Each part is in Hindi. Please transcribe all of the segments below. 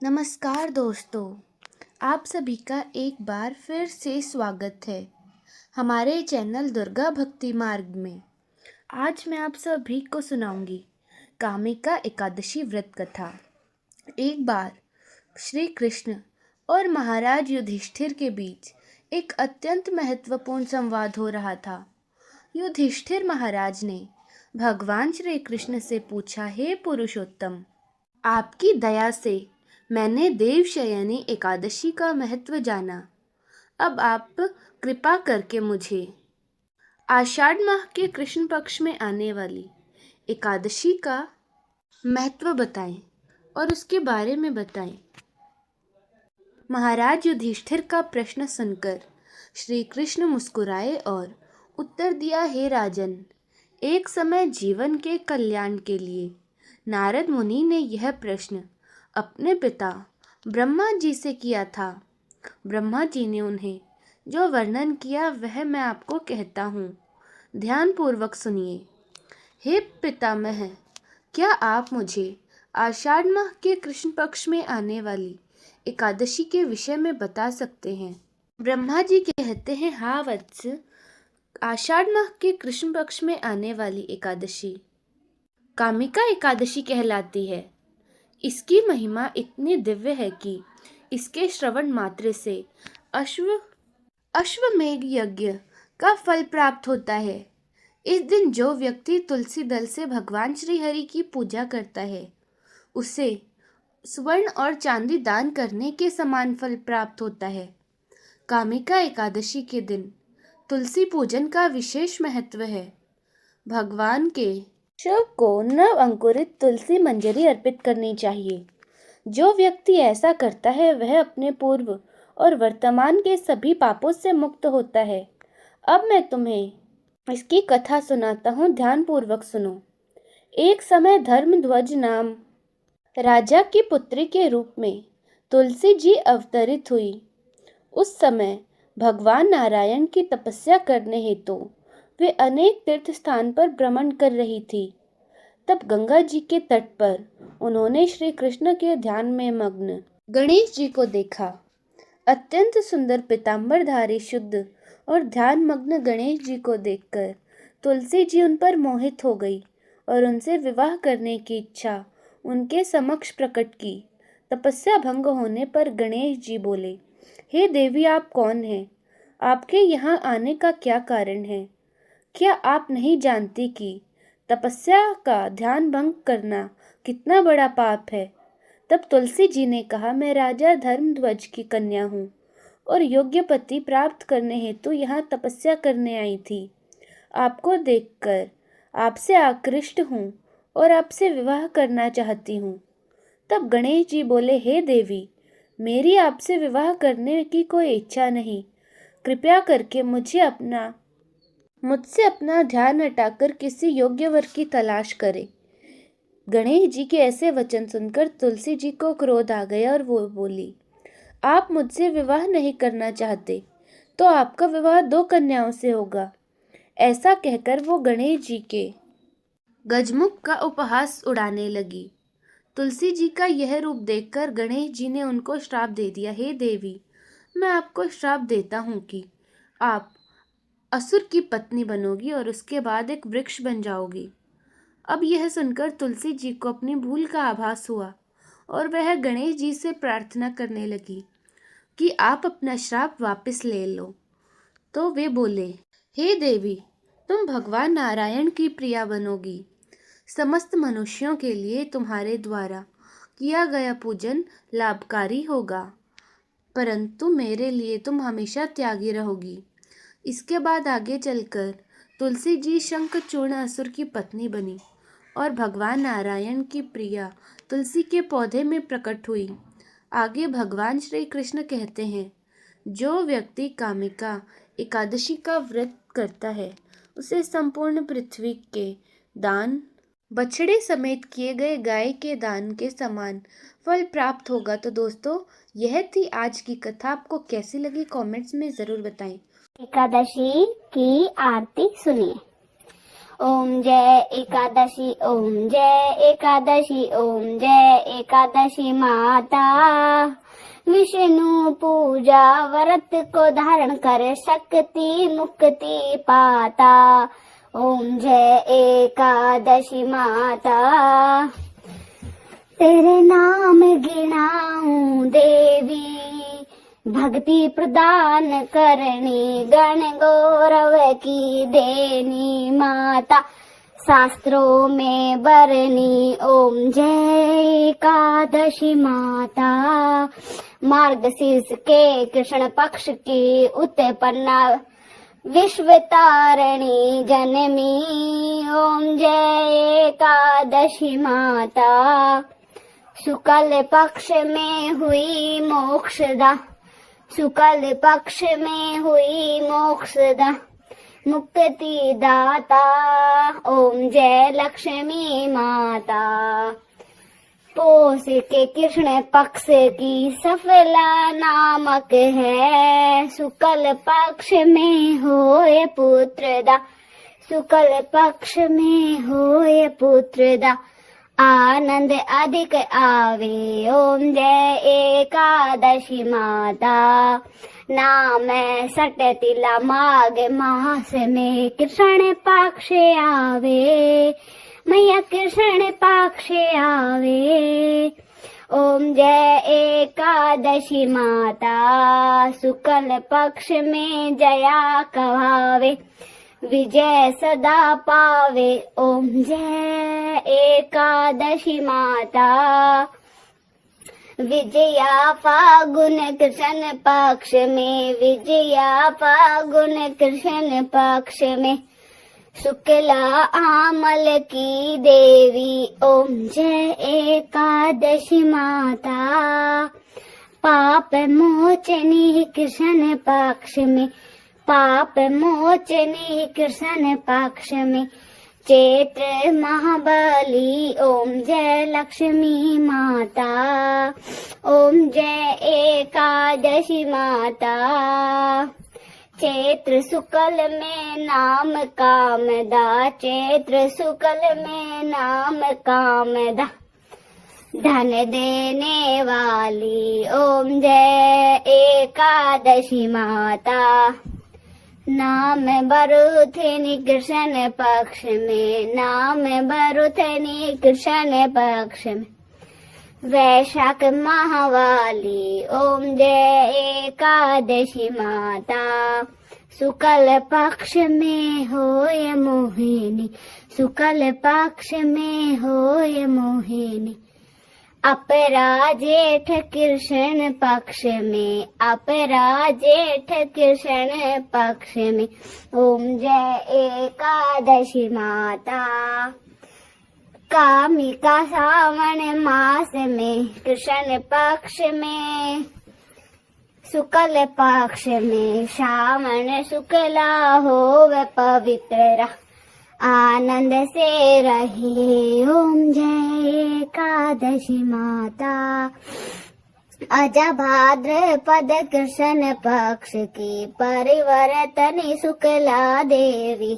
नमस्कार दोस्तों, आप सभी का एक बार फिर से स्वागत है हमारे चैनल दुर्गा भक्ति मार्ग में। आज मैं आप सभी को सुनाऊंगी कामिका एकादशी व्रत कथा। एक बार श्री कृष्ण और महाराज युधिष्ठिर के बीच एक अत्यंत महत्वपूर्ण संवाद हो रहा था। युधिष्ठिर महाराज ने भगवान श्री कृष्ण से पूछा, हे पुरुषोत्तम, आपकी दया से मैंने देवशयनी एकादशी का महत्व जाना। अब आप कृपा करके मुझे आषाढ़ माह के कृष्ण पक्ष में आने वाली एकादशी का महत्व बताएं और उसके बारे में बताएं। महाराज युधिष्ठिर का प्रश्न सुनकर श्री कृष्ण मुस्कुराए और उत्तर दिया, हे राजन, एक समय जीवन के कल्याण के लिए नारद मुनि ने यह प्रश्न अपने पिता ब्रह्मा जी से किया था। ब्रह्मा जी ने उन्हें जो वर्णन किया वह मैं आपको कहता हूँ, ध्यान पूर्वक सुनिए। हे पितामह, क्या आप मुझे आषाढ़ माह के कृष्ण पक्ष में आने वाली एकादशी के विषय में बता सकते हैं? ब्रह्मा जी कहते हैं, हाँ वत्स, आषाढ़ माह के कृष्ण पक्ष में आने वाली एकादशी कामिका एकादशी कहलाती है। इसकी महिमा इतनी दिव्य है कि इसके श्रवण मात्र से अश्वमेध यज्ञ का फल प्राप्त होता है। इस दिन जो व्यक्ति तुलसी दल से भगवान श्री हरि की पूजा करता है उसे स्वर्ण और चांदी दान करने के समान फल प्राप्त होता है। कामिका एकादशी के दिन तुलसी पूजन का विशेष महत्व है। भगवान के शिव को नव अंकुरित तुलसी मंजरी अर्पित करनी चाहिए। जो व्यक्ति ऐसा करता है वह अपने पूर्व और वर्तमान के सभी पापों से मुक्त होता है। अब मैं तुम्हें इसकी कथा सुनाता हूँ, ध्यान पूर्वक सुनो। एक समय धर्मध्वज नाम राजा की पुत्री के रूप में तुलसी जी अवतरित हुई। उस समय भगवान नारायण की तपस्या करने हेतु वे अनेक तीर्थ स्थान पर भ्रमण कर रही थी। तब गंगा जी के तट पर उन्होंने श्री कृष्ण के ध्यान में मग्न गणेश जी को देखा। अत्यंत सुंदर पीतांबरधारी शुद्ध और ध्यान मग्न गणेश जी को देखकर तुलसी जी उन पर मोहित हो गई और उनसे विवाह करने की इच्छा उनके समक्ष प्रकट की। तपस्या भंग होने पर गणेश जी बोले, हे देवी, आप कौन हैं? आपके यहाँ आने का क्या कारण है? क्या आप नहीं जानती कि तपस्या का ध्यान भंग करना कितना बड़ा पाप है? तब तुलसी जी ने कहा, मैं राजा धर्मध्वज की कन्या हूँ और योग्य पति प्राप्त करने हेतु यहाँ तपस्या करने आई थी। आपको देखकर आपसे आकृष्ट हूँ और आपसे विवाह करना चाहती हूँ। तब गणेश जी बोले, हे देवी, मेरी आपसे विवाह करने की कोई इच्छा नहीं। कृपया करके मुझसे अपना ध्यान हटाकर किसी योग्य वर की तलाश करें। गणेश जी के ऐसे वचन सुनकर तुलसी जी को क्रोध आ गया और वो बोली, आप मुझसे विवाह नहीं करना चाहते तो आपका विवाह 2 कन्याओं से होगा। ऐसा कहकर वो गणेश जी के गजमुख का उपहास उड़ाने लगी। तुलसी जी का यह रूप देखकर गणेश जी ने उनको श्राप दे दिया, हे देवी, मैं आपको श्राप देता हूँ कि आप असुर की पत्नी बनोगी और उसके बाद एक वृक्ष बन जाओगी। अब यह सुनकर तुलसी जी को अपनी भूल का आभास हुआ और वह गणेश जी से प्रार्थना करने लगी कि आप अपना श्राप वापस ले लो। तो वे बोले, हे देवी, तुम भगवान नारायण की प्रिया बनोगी। समस्त मनुष्यों के लिए तुम्हारे द्वारा किया गया पूजन लाभकारी होगा, परंतु मेरे लिए तुम हमेशा त्यागी रहोगी। इसके बाद आगे चलकर तुलसी जी शंखचूर्ण असुर की पत्नी बनी और भगवान नारायण की प्रिया तुलसी के पौधे में प्रकट हुई। आगे भगवान श्री कृष्ण कहते हैं, जो व्यक्ति कामिका एकादशी का व्रत करता है उसे संपूर्ण पृथ्वी के दान, बछड़े समेत किए गए गाय के दान के समान फल प्राप्त होगा। तो दोस्तों, यह थी आज की कथा। आपको कैसी लगी कमेंट्स में ज़रूर बताएं। एकादशी की आरती सुनिए। ओम जय एकादशी, ओम जय एकादशी, ओम जय एकादशी माता। विष्णु पूजा व्रत को धारण कर शक्ति मुक्ति पाता। ओम जय एकादशी माता। तेरे नाम गिनाऊं देवी, भक्ति प्रदान करनी, गण गौरव की देनी माता, शास्त्रों में बरनी। ओम जय एकादशी माता। मार्गशीर्ष के कृष्ण पक्ष की उत्पन्ना, विश्व तारिणी जननी। ओम जय एकादशी माता। शुक्ल पक्ष में हुई मोक्षदा, शुक्ल पक्ष में हुई मोक्षदा, मुक्ति दाता। ओम जय लक्ष्मी माता। पोष के कृष्ण पक्ष की सफला नामक है, शुक्ल पक्ष में होए पुत्रदा, शुक्ल पक्ष में होए पुत्रदा, आनंद अधिक आवे। ओम जय एकादशी माता। नाम सट तिला माघ मास में कृष्ण पक्ष आवे, मैया कृष्ण पक्ष आवे। ओम जय एकादशी माता। शुक्ल पक्ष में जया कहावे, विजय सदा पावे। ओम जय एकादशी माता। विजया फागुन कृष्ण पक्ष में, विजया फागुन कृष्ण पक्ष में, शुक्ला आमल की देवी। ओम जय एकादशी माता। पाप मोचनी कृष्ण पक्ष में, पाप मोचनी कृष्ण पक्ष में, चैत्र महाबली। ओम जय लक्ष्मी माता। ओम जय एकादशी माता। चैत्र शुक्ल में नाम कामदा, चैत्र शुक्ल में नाम कामदा, धन देने वाली। ओम जय एकादशी माता। नाम बरुथनी कृष्ण पक्ष में, नाम बरुथनी कृष्ण पक्ष में, वैशाख माहवाली। ओम जय एकादशी माता। शुक्ल पक्ष में होय मोहिनी, शुक्ल पक्ष में होय मोहिनी, अपरा जेठ कृष्ण पक्ष में, अपरा जेठ कृष्ण पक्ष में। ओम जय एकादशी माता। कामिका सावन मास में कृष्ण पक्ष में, शुक्ल पक्ष में, श्रावण शुक्ला होवे पवित्र, आनंद से रहे। ओम जय एकादशी माता। अजा भाद्रपद कृष्ण पक्ष की परिवर्तनी शुक्ला देवी,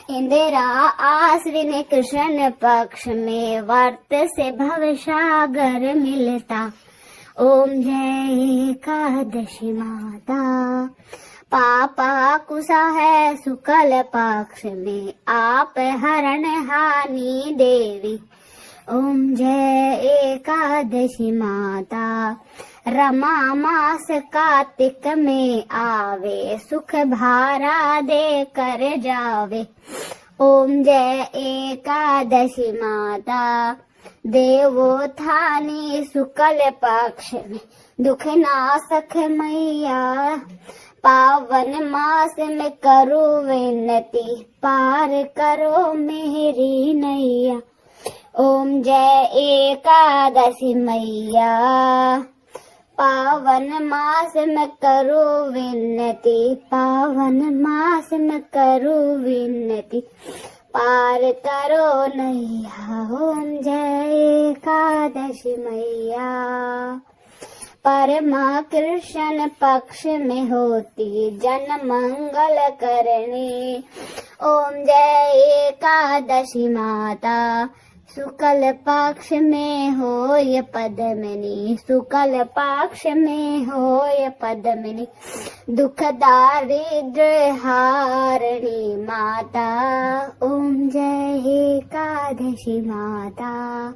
इंदिरा आश्विन कृष्ण पक्ष में, वर्त से भवसागर मिलता। ओम जय एकादशी माता। पापा कुशा है शुक्ल पक्ष में, आप हरण हानि देवी। ओम जय एकादशी माता। रमा मास कार्तिक में आवे, सुख भारा दे कर जावे। ओम जय एकादशी माता। देवोत्थानी शुक्ल पक्ष में, दुख नाशक मैया, पावन मास में करो विनती, पार करो मेरी नैया। ओम जय एकादशी मैया। पावन मास में करो विनती, पावन मास में करो विनती, पार करो नैया। ओम जय एकादशी मैया। परमा कृष्ण पक्ष में होती जन मंगल करनी, ओम जय एकादशी माता, शुक्ल पक्ष में होय पद्मिनी, शुक्ल पक्ष में होय पद्मिनी, दुख दारिद्र हारिणी माता। ओम जय एकादशी माता,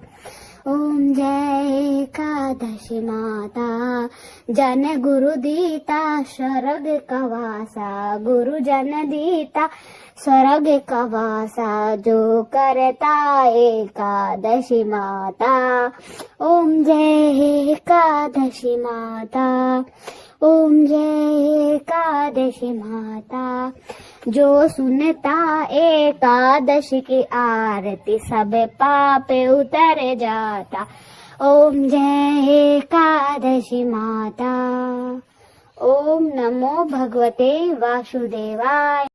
ओम जय एकादशी माता। जन गुरु दीता स्वर्ग कवासा, गुरु जन दीता स्वर्ग कवासा, जो करता एकादशी माता। ओम जय एकादशी माता, ओम जय एकादशी माता। जो सुनता एकादशी की आरती, सब पाप उतर जाता। ओम जय एकादशी माता। ओम नमो भगवते वासुदेवाय।